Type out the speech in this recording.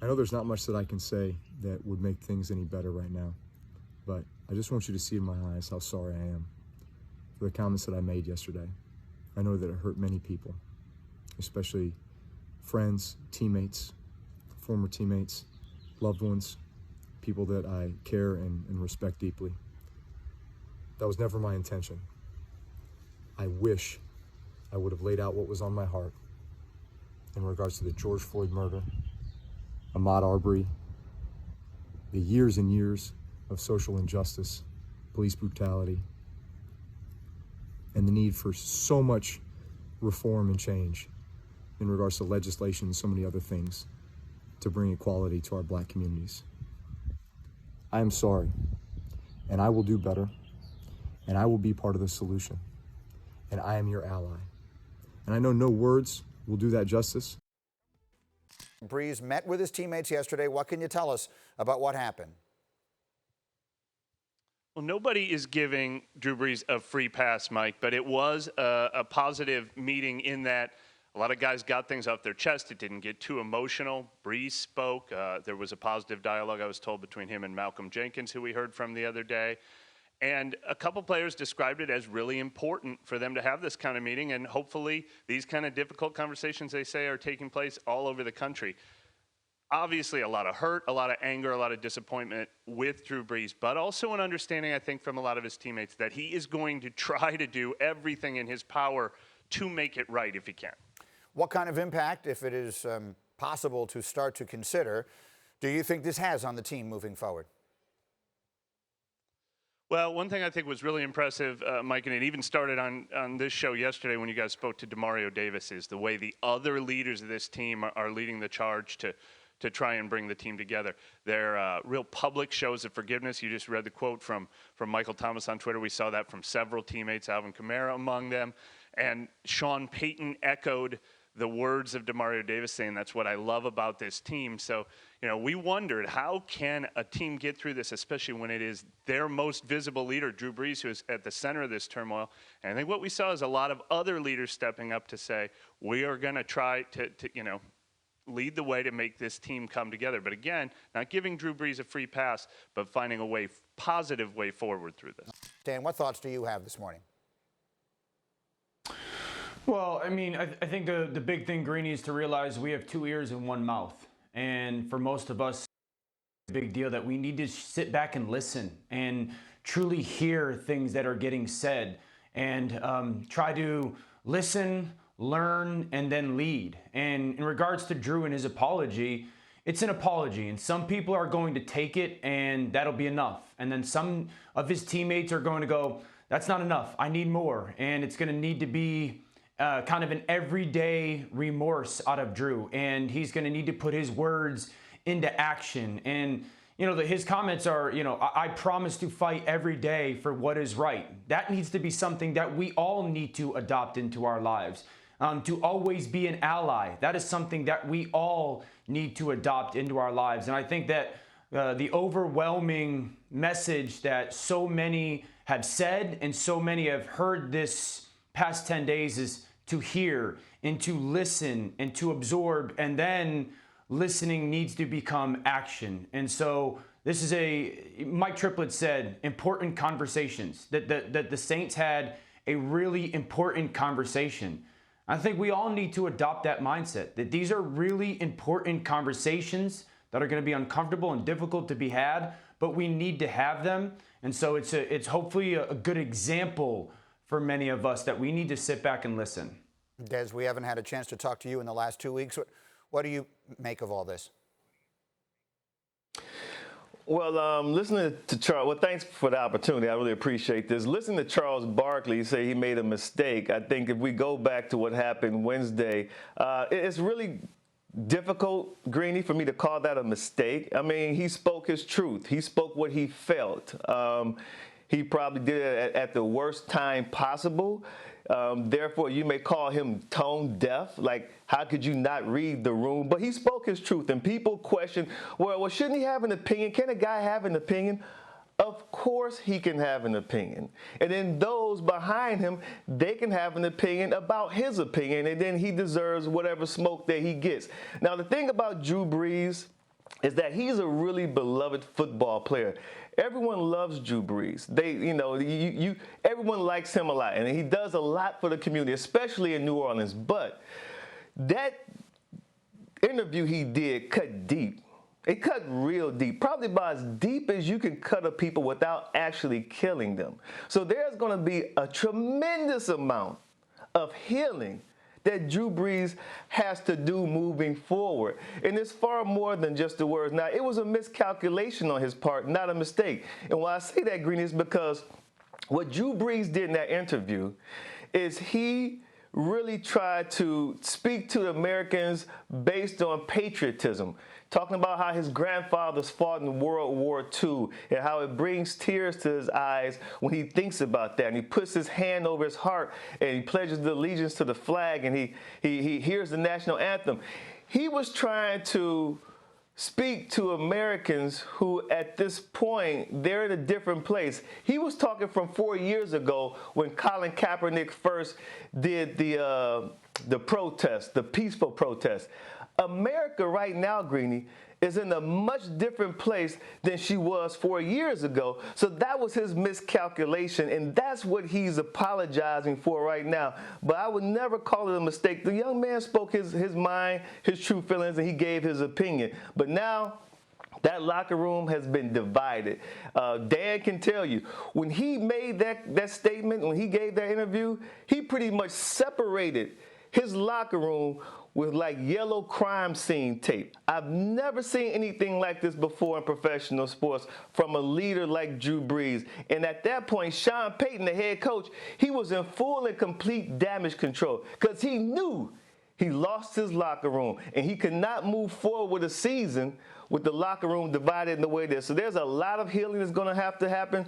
I know there's not much that I can say that would make things any better right now, but I just want you to see in my eyes how sorry I am for the comments that I made yesterday. I know that it hurt many people, especially friends, teammates, former teammates, loved ones, people that I care and respect deeply. That was never my intention. I wish I would have laid out what was on my heart in regards to the George Floyd murder, Ahmaud Arbery, the years and years of social injustice, police brutality, and the need for so much reform and change in regards to legislation and so many other things to bring equality to our Black communities. I am sorry, and I will do better, and I will be part of the solution, and I am your ally. And I know no words will do that justice. Brees met with his teammates yesterday. What can you tell us about what happened? Well, nobody is giving Drew Brees a free pass, Mike, but it was a positive meeting in that a lot of guys got things off their chest. It didn't get too emotional. Brees spoke. There was a positive dialogue, I was told, between him and Malcolm Jenkins, who we heard from the other day. And a couple players described it as really important for them to have this kind of meeting, and hopefully these kind of difficult conversations, they say, are taking place all over the country. Obviously, a lot of hurt, a lot of anger, a lot of disappointment with Drew Brees, but also an understanding, I think, from a lot of his teammates that he is going to try to do everything in his power to make it right if he can. What kind of impact, if it is possible to start to consider, do you think this has on the team moving forward? Well, one thing I think was really impressive, Mike, and it even started on this show yesterday when you guys spoke to Demario Davis, is the way the other leaders of this team are leading the charge to try and bring the team together. They're real public shows of forgiveness. You just read the quote from Michael Thomas on Twitter. We saw that from several teammates, Alvin Kamara among them. And Sean Payton echoed the words of Demario Davis, saying that's what I love about this team. So, we wondered, how can a team get through this, especially when it is their most visible leader, Drew Brees, who is at the center of this turmoil. And I think what we saw is a lot of other leaders stepping up to say, we are going to try to lead the way to make this team come together. But again, not giving Drew Brees a free pass, but finding a positive way forward through this. Dan, what thoughts do you have this morning? Well, I mean, I think the big thing, Greeny, is to realize we have two ears and one mouth. And for most of us, it's a big deal that we need to sit back and listen and truly hear things that are getting said and try to listen, learn, and then lead. And in regards to Drew and his apology, it's an apology. And some people are going to take it and that'll be enough. And then some of his teammates are going to go, that's not enough. I need more. And it's going to need to be kind of an everyday remorse out of Drew, and he's going to need to put his words into action. And his comments are, I promise to fight every day for what is right. That needs to be something that we all need to adopt into our lives. To always be an ally, that is something that we all need to adopt into our lives. And I think that the overwhelming message that so many have said and so many have heard this past 10 days is to hear and to listen and to absorb, and then listening needs to become action. And so this is Mike Triplett said, important conversations, that the Saints had a really important conversation. I think we all need to adopt that mindset, that these are really important conversations that are going to be uncomfortable and difficult to be had, but we need to have them. And so it's hopefully a good example for many of us that we need to sit back and listen. Des, we haven't had a chance to talk to you in the last 2 weeks. What do you make of all this? Well, listening to Charles, well, thanks for the opportunity. I really appreciate this. Listening to Charles Barkley say he made a mistake, I think if we go back to what happened Wednesday, it's really difficult, Greeny, for me to call that a mistake. I mean, he spoke his truth. He spoke what he felt. He probably did it at the worst time possible. Therefore, you may call him tone deaf. Like, how could you not read the room? But he spoke his truth. And people question, well, shouldn't he have an opinion? Can a guy have an opinion? Of course he can have an opinion. And then those behind him, they can have an opinion about his opinion. And then he deserves whatever smoke that he gets. Now, the thing about Drew Brees, is that he's a really beloved football player. Everyone loves Drew Brees. Everyone likes him a lot, and he does a lot for the community, especially in New Orleans. But that interview he did cut deep. It cut real deep, probably about as deep as you can cut a people without actually killing them. So there's going to be a tremendous amount of healing that Drew Brees has to do moving forward. And it's far more than just the words. Now, it was a miscalculation on his part, not a mistake. And why I say that, Green, is because what Drew Brees did in that interview is he really tried to speak to Americans based on patriotism, talking about how his grandfathers fought in World War II and how it brings tears to his eyes when he thinks about that. And he puts his hand over his heart and he pledges the allegiance to the flag and he hears the national anthem. He was trying to speak to Americans who, at this point, they're in a different place. He was talking from 4 years ago when Colin Kaepernick first did the protest, the peaceful protest. America right now, Greeny, is in a much different place than she was 4 years ago. So that was his miscalculation, and that's what he's apologizing for right now. But I would never call it a mistake. The young man spoke his mind, his true feelings, and he gave his opinion. But now that locker room has been divided. Dan can tell you, when he made that statement, when he gave that interview, he pretty much separated his locker room with like yellow crime scene tape. I've never seen anything like this before in professional sports from a leader like Drew Brees. And at that point, Sean Payton, the head coach, he was in full and complete damage control because he knew he lost his locker room and he could not move forward with a season with the locker room divided in the way it is. So there's a lot of healing that's going to have to happen